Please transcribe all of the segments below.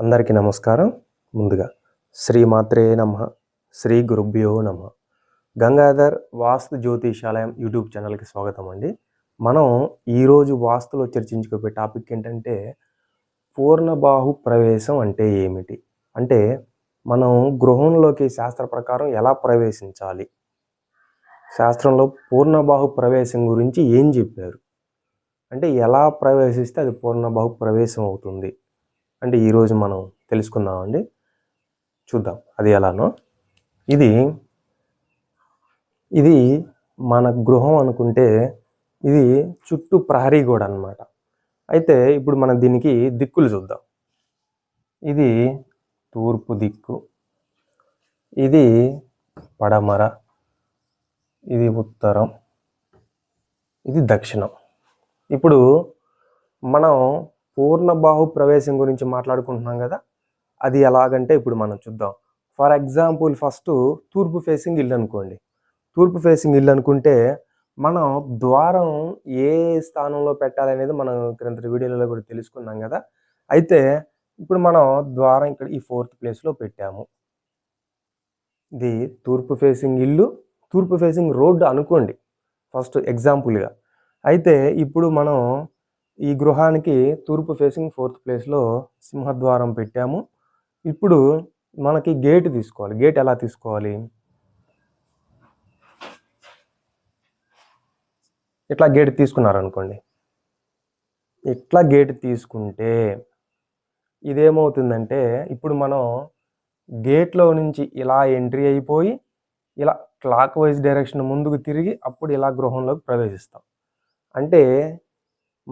అందరికీ నమస్కారం. ముందుగా శ్రీమాత్రే నమః, శ్రీ గురుభ్యో నమః. గంగాధర్ వాస్తు జ్యోతిషాలయం యూట్యూబ్ ఛానల్కి స్వాగతం అండి. మనం ఈరోజు వాస్తులో చర్చించుకోబోయే టాపిక్ ఏంటంటే పూర్ణబాహు ప్రవేశం అంటే ఏమిటి? అంటే మనం గృహంలోకి శాస్త్ర ప్రకారం ఎలా ప్రవేశించాలి? శాస్త్రంలో పూర్ణబాహు ప్రవేశం గురించి ఏం చెప్పారు? అంటే ఎలా ప్రవేశిస్తే అది పూర్ణబాహు ప్రవేశం అవుతుంది? అంటే ఈరోజు మనం తెలుసుకుందామండి. చూద్దాం అది ఎలానో. ఇది మన గృహం అనుకుంటే ఇది చుట్టూ ప్రహరీ గోడ అన్నమాట. అయితే ఇప్పుడు మనం దీనికి దిక్కులు చూద్దాం. ఇది తూర్పు దిక్కు, ఇది పడమర, ఇది ఉత్తరం, ఇది దక్షిణం. ఇప్పుడు మనం పూర్ణబాహు ప్రవేశం గురించి మాట్లాడుకుంటున్నాం కదా, అది ఎలాగంటే ఇప్పుడు మనం చూద్దాం. ఫర్ ఎగ్జాంపుల్ ఫస్ట్ తూర్పు ఫేసింగ్ ఇల్లు అనుకోండి. తూర్పు ఫేసింగ్ ఇల్లు అనుకుంటే మనం ద్వారం ఏ స్థానంలో పెట్టాలనేది మనం క్రిందటి వీడియోలలో కూడా తెలుసుకున్నాం కదా. అయితే ఇప్పుడు మనం ద్వారం ఇక్కడ ఈ 4th ప్లేస్లో పెట్టాము. ఇది తూర్పు ఫేసింగ్ ఇల్లు, తూర్పు ఫేసింగ్ రోడ్డు అనుకోండి ఫస్ట్ ఎగ్జాంపుల్గా. అయితే ఇప్పుడు మనం ఈ గృహానికి తూర్పు ఫేసింగ్ 4th ప్లేస్లో సింహద్వారం పెట్టాము. ఇప్పుడు మనకి గేట్ తీసుకోవాలి. గేట్ ఎలా తీసుకోవాలి? ఇట్లా గేట్ తీసుకున్నారనుకోండి. ఇట్లా గేట్ తీసుకుంటే ఇదేమవుతుందంటే ఇప్పుడు మనం గేట్లో నుంచి ఇలా ఎంట్రీ అయిపోయి ఇలా క్లాక్ వైజ్ డైరెక్షన్ ముందుకు తిరిగి అప్పుడు ఇలా గృహంలోకి ప్రవేశిస్తాం. అంటే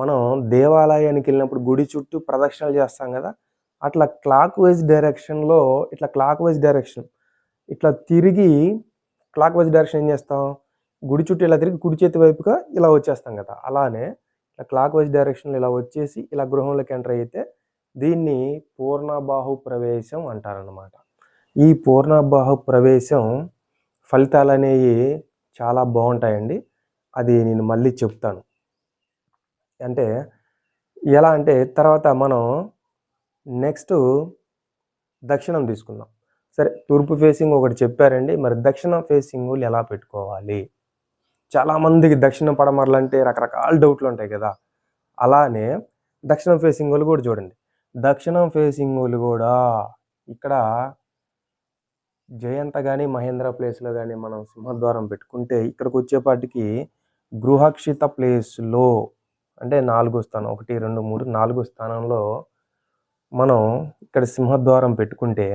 మనం దేవాలయానికి వెళ్ళినప్పుడు గుడి చుట్టూ ప్రదక్షిణలు చేస్తాం కదా, అట్లా క్లాక్ వైజ్ డైరెక్షన్లో ఇట్లా తిరిగి క్లాక్ వైజ్ డైరెక్షన్ ఏం చేస్తాం? గుడి చుట్టూ ఇలా తిరిగి కుడి చేతి వైపుగా ఇలా వచ్చేస్తాం కదా. అలానే ఇట్లా క్లాక్ వైజ్ డైరెక్షన్లో ఇలా వచ్చేసి ఇలా గృహంలోకి ఎంటర్ అయితే దీన్ని పూర్ణబాహు ప్రవేశం అంటారనమాట. ఈ పూర్ణబాహు ప్రవేశం ఫలితాలు అనేవి చాలా బాగుంటాయండి. అది నేను మళ్ళీ చెప్తాను. అంటే ఎలా అంటే తర్వాత మనం నెక్స్ట్ దక్షిణం తీసుకుందాం. సరే, తూర్పు ఫేసింగ్ ఒకటి చెప్పారండి. మరి దక్షిణ ఫేసింగులు ఎలా పెట్టుకోవాలి? చాలామందికి దక్షిణ పడమరలు అంటే రకరకాల డౌట్లు ఉంటాయి కదా. అలానే దక్షిణం ఫేసింగులు కూడా చూడండి. దక్షిణం ఫేసింగులు కూడా ఇక్కడ జయంత కానీ మహేంద్ర ప్లేస్లో కానీ మనం సింహద్వారం పెట్టుకుంటే ఇక్కడికి వచ్చేపాటికి గృహక్షిత ప్లేస్లో అంటే 4వ స్థానం 1, 2, 3, 4వ స్థానంలో మనం ఇక్కడ సింహద్వారం పెట్టుకుంటే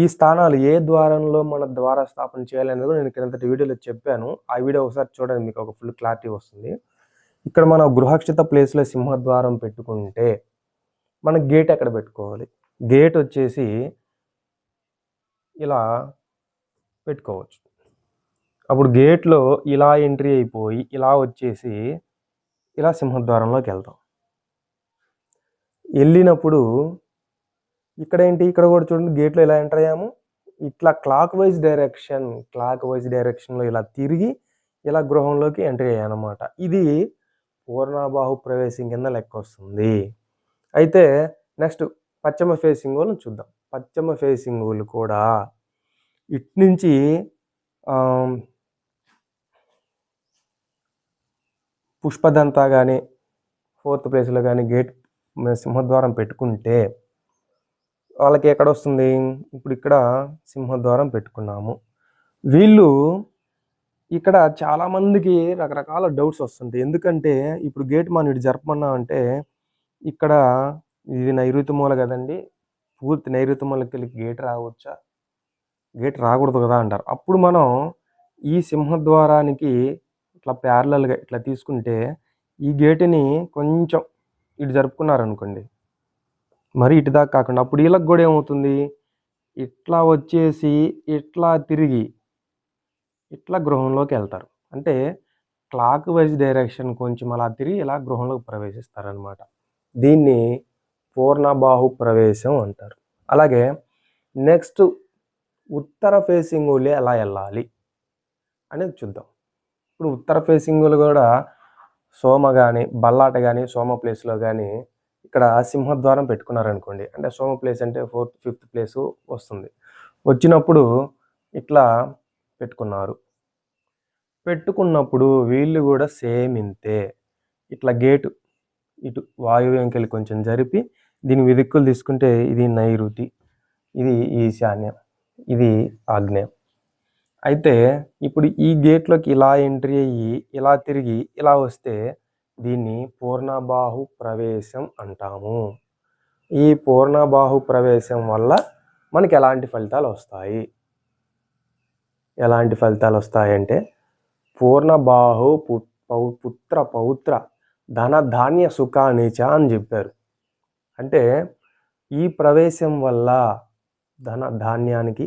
ఈ స్థానాలు ఏ ద్వారంలో మన ద్వార స్థాపన చేయాలనేది కూడా నేను క్రిందటి వీడియోలో చెప్పాను. ఆ వీడియో ఒకసారి చూడండి, మీకు ఒక ఫుల్ క్లారిటీ వస్తుంది. ఇక్కడ మనం గృహక్షిత ప్లేస్లో సింహద్వారం పెట్టుకుంటే మన గేట్ ఎక్కడ పెట్టుకోవాలి? గేట్ వచ్చేసి ఇలా పెట్టుకోవచ్చు. అప్పుడు గేట్లో ఇలా ఎంట్రీ అయిపోయి ఇలా వచ్చేసి ఇలా సింహద్వారంలోకి వెళ్తాం. వెళ్ళినప్పుడు ఇక్కడ ఏంటి, ఇక్కడ కూడా చూడండి గేట్లో ఇలా ఎంటర్ అయ్యాము. ఇట్లా క్లాక్ వైజ్ డైరెక్షన్లో ఇలా తిరిగి ఇలా గృహంలోకి ఎంట్రీ అయ్యానమాట. ఇది పూర్ణబాహు ప్రవేశం కింద లెక్క వస్తుంది. అయితే నెక్స్ట్ పశ్చిమ ఫేసింగ్ వాళ్ళని చూద్దాం. పశ్చిమ ఫేసింగ్ వాళ్ళు కూడా ఇటు నుంచి పుష్పదంతా కానీ 4th ప్లేస్లో కానీ గేట్ సింహద్వారం పెట్టుకుంటే వాళ్ళకి ఎక్కడ వస్తుంది? ఇప్పుడు ఇక్కడ సింహద్వారం పెట్టుకున్నాము. వీళ్ళు ఇక్కడ చాలామందికి రకరకాల డౌట్స్ వస్తుంటాయి. ఎందుకంటే ఇప్పుడు గేట్ మనం ఇటు జరపమన్నామంటే ఇక్కడ ఇది నైరుతి మూల కదండి, పూర్తి నైరుతి మూలకి వెళ్ళి గేట్ రావచ్చా? గేట్ రాకూడదు కదా అంటారు. అప్పుడు మనం ఈ సింహద్వారానికి ఇట్లా ప్యారలల్గా ఇట్లా తీసుకుంటే ఈ గేటుని కొంచెం ఇటు జరుపుకున్నారనుకోండి, మరి ఇటు దాకా కాకుండా అప్పుడు వీళ్ళకి కూడా ఏమవుతుంది? ఇట్లా వచ్చేసి ఇట్లా తిరిగి ఇట్లా గృహంలోకి వెళ్తారు. అంటే క్లాక్ వైజ్ డైరెక్షన్ కొంచెం అలా తిరిగి ఇలా గృహంలోకి ప్రవేశిస్తారనమాట. దీన్ని పూర్ణబాహు ప్రవేశం అంటారు. అలాగే నెక్స్ట్ ఉత్తర ఫేసింగ్ వాళ్ళు ఎలా వెళ్ళాలి అనేది చూద్దాం. ఇప్పుడు ఉత్తర ఫేసింగులు కూడా సోమ కానీ బల్లాట కానీ సోమ ప్లేస్లో కానీ ఇక్కడ సింహద్వారం పెట్టుకున్నారనుకోండి, అంటే సోమ ప్లేస్ అంటే 4th, 5th ప్లేసు వస్తుంది. వచ్చినప్పుడు ఇట్లా పెట్టుకున్నారు. పెట్టుకున్నప్పుడు వీళ్ళు గూడా సేమ్ ఇంతే. ఇట్లా గేటు ఇటు వాయువ్యంకెళ్ళి కొంచెం జరిపి దీని దిక్కులు తీసుకుంటే ఇది నైరుతి, ఇది ఈశాన్యం, ఇది ఆగ్నేయం. అయితే ఇప్పుడు ఈ గేట్‌లోకి ఇలా ఎంట్రీ అయ్యి, ఇలా తిరిగి, ఇలా వస్తే దీన్ని పూర్ణబాహు ప్రవేశం అంటాము. ఈ పూర్ణబాహు ప్రవేశం వల్ల మనకి ఎలాంటి ఫలితాలొస్తాయి? ఎలాంటి ఫలితాలొస్తాయంటే పూర్ణబాహు పుత్ర పౌత్ర ధన ధాన్య సుఖానిచ అని చెప్పారు. అంటే ఈ ప్రవేశం వల్ల ధన ధాన్యానికి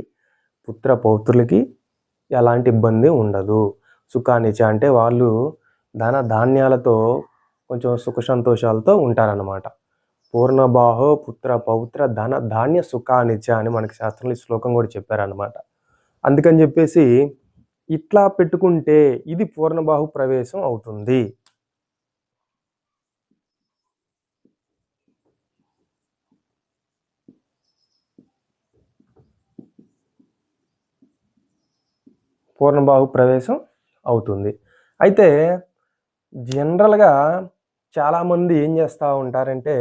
పుత్ర పౌత్రులకి ఎలాంటి ఇబ్బంది ఉండదు. సుఖానిచ అంటే వాళ్ళు ధన ధాన్యాలతో కొంచెం సుఖ సంతోషాలతో ఉంటారన్నమాట. పూర్ణబాహో పుత్ర పౌత్ర ధన ధాన్య సుఖానిచ అని మనకి శాస్త్రంలో ఈ శ్లోకం కూడా చెప్పారన్నమాట. అందుకని చెప్పేసి ఇట్లా పెట్టుకుంటే ఇది పూర్ణబాహు ప్రవేశం అవుతుంది. పూర్ణబాహు ప్రవేశం అవుతుంది. అయితే జనరల్‌గా చాలామంది ఏం చేస్తూ ఉంటారంటే,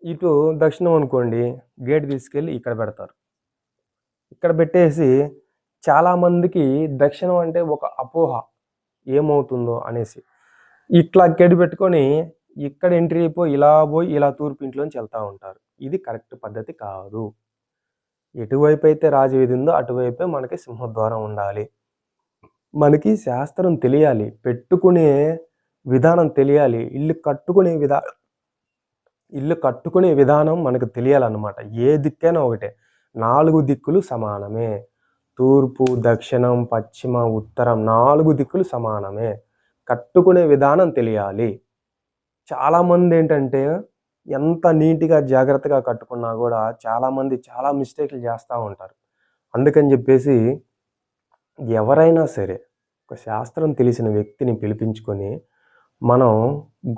ఇటు దక్షిణం అనుకోండి, గేట్ తీసుకెళ్ళి ఇక్కడ పెడతారు. ఇక్కడ పెట్టేసి చాలామందికి దక్షిణం అంటే ఒక అపోహ ఏమవుతుందో అనేసి. ఇట్లా గేట్ పెట్టుకొని ఇక్కడ ఎంట్రీ అయిపోయి ఇలా తూర్పు ఇంట్లోంచి వెళ్తూ ఉంటారు. ఇది కరెక్ట్ పద్ధతి కాదు. ఎటువైపైతే రాజవీధి ఉందో అటువైపే మనకి సింహద్వారం ఉండాలి. మనకి శాస్త్రం తెలియాలి. పెట్టుకునే విధానం తెలియాలి. ఇల్లు కట్టుకునే విధానం మనకు తెలియాలన్నమాట. ఏ దిక్కైనా ఒకటే. 4 దిక్కులు సమానమే. తూర్పు, దక్షిణం, పశ్చిమ, ఉత్తరం 4 దిక్కులు సమానమే. కట్టుకునే విధానం తెలియాలి. చాలామంది ఏంటంటే ఎంత నీట్‌గా జాగ్రత్తగా కట్టుకున్నా గూడా చాలామంది చాలా మిస్టేక్‌లు చేస్తూ ఉంటారు. అందుకని చెప్పేసి ఎవరైనా సరే ఒక శాస్త్రం తెలిసిన వ్యక్తిని పిలిపించుకొని మనం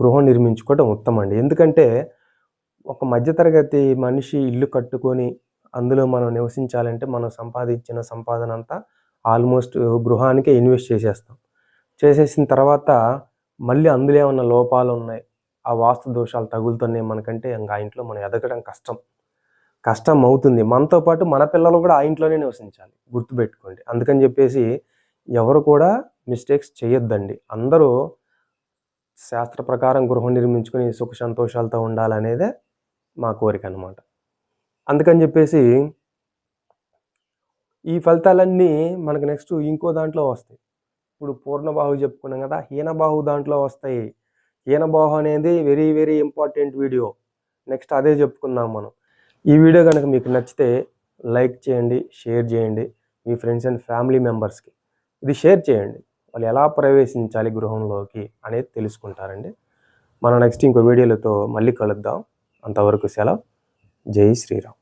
గృహం నిర్మించుకోవడం ఉత్తమండి. ఎందుకంటే ఒక మధ్యతరగతి మనిషి ఇల్లు కట్టుకొని అందులో మనం నివసించాలంటే మనం సంపాదించిన సంపాదన అంతా ఆల్మోస్ట్ గృహానికే ఇన్వెస్ట్ చేసేస్తాం. చేసేసిన తర్వాత మళ్ళీ అందులో ఏమన్నా లోపాలున్నాయి, ఆ వాస్తు దోషాలు తగులుతున్నాయి మనకంటే ఇంక ఆ ఇంట్లో మనం ఎదగడం కష్టం అవుతుంది. మనతో పాటు మన పిల్లలు కూడా ఆ ఇంట్లోనే నివసించాలి. గుర్తుపెట్టుకోండి. అందుకని చెప్పేసి ఎవరు కూడా మిస్టేక్స్ చేయొద్దండి. అందరూ శాస్త్ర ప్రకారం గృహం నిర్మించుకొని సుఖ సంతోషాలతో ఉండాలనేదే మా కోరిక అన్నమాట. అందుకని చెప్పేసి ఈ ఫలితాలన్నీ మనకు నెక్స్ట్ ఇంకో దాంట్లో వస్తాయి. ఇప్పుడు పూర్ణబాహు చెప్పుకున్నాం కదా, హీనబాహు దాంట్లో వస్తాయి. హీనబాహు అనేది very very important video. Next అదే చెప్పుకుందాం మనం. ఈ వీడియో కనుక మీకు నచ్చితే లైక్ చేయండి, షేర్ చేయండి మీ ఫ్రెండ్స్ అండ్ ఫ్యామిలీ మెంబర్స్కి. ఇది షేర్ చేయండి. వాళ్ళు ఎలా ప్రవేశించాలి గృహంలోకి అనేది తెలుసుకుంటారండి. మనం నెక్స్ట్ ఇంకో వీడియోలతో మళ్ళీ కలుద్దాం. అంతవరకు సెలవు. జై శ్రీరామ్.